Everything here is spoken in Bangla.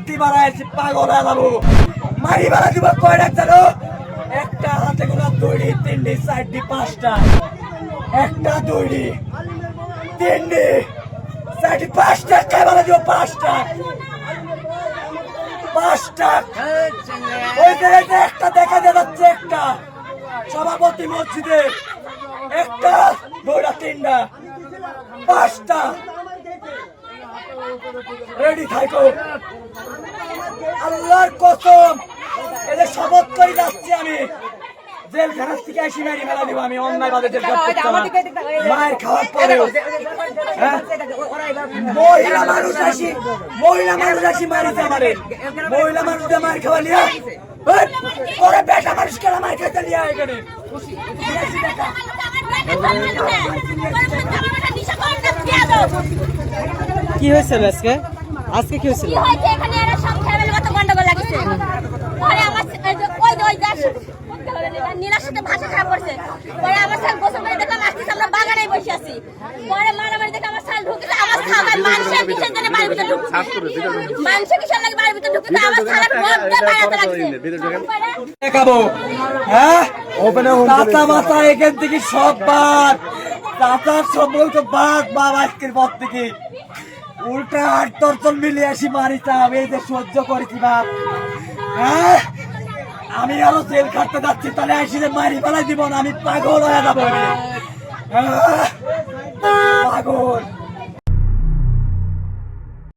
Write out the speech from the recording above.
লাত্তি মারাইছি পাগল হয়ে যাবো মারি মারা দিব কয়টা জানো একটা হাতে গোনা দড়ি তিনটি চারটি পাঁচটা একটা দড়ি তিনটি চারটি পাঁচটা খাই মারা দিব পাঁচটা ওই জায়গাতে একটা দেখা যাচ্ছে একটা সভাপতি মসজিদে একটা দুইটা তিনটা পাঁচটা রেডি থাকো আল্লাহর কসম এদের শপথ করে যাচ্ছি আমি জেলখানা থেকে আসি মারি মেলা দিব আমি অন্যায় বাদে মায়ের খাওয়ার পরেও মহিলা মানুষ আসি মারিতে আমারে মহিলা মানুষদের মার খাওয়া নিয়ে পরে বেটা মানুষ কেন মার খাইতে নিয়ে এখানে কি হয়েছিল আজকে আজকে কি হয়েছিল নীলার সাথে ভাষা খারাপ করছে পরে আমার সাল গোসল করে দেখলাম আসতেছে আমরা বাগানে বসে আছি পরে মারামারি দেখে আমার সাল ঢুকেছে আমার খাবার মানুষের কিসের জন্য বাড়ির ভিতরে ঢুকছে মানুষের কিসের লাগে বাড়ির ভিতরে ঢুকছে আমার সালার মধ্যে বাড়াতে লাগছে দেখাবো হ্যাঁ চাচা মাথা এখান থেকে সব বাদ চাচার সব বলতো বাঘ বাবা আজকের পর থেকে উল্টা আট দর্জন মিলিয়ে আসি মারিতাম এই যে সহ্য করেছি বাপ হ্যাঁ আমি আরো জেল খাটতে যাচ্ছি তাহলে আসি যে মারি ফেলাই দিব না আমি পাগল হয়ে যাবো পাগল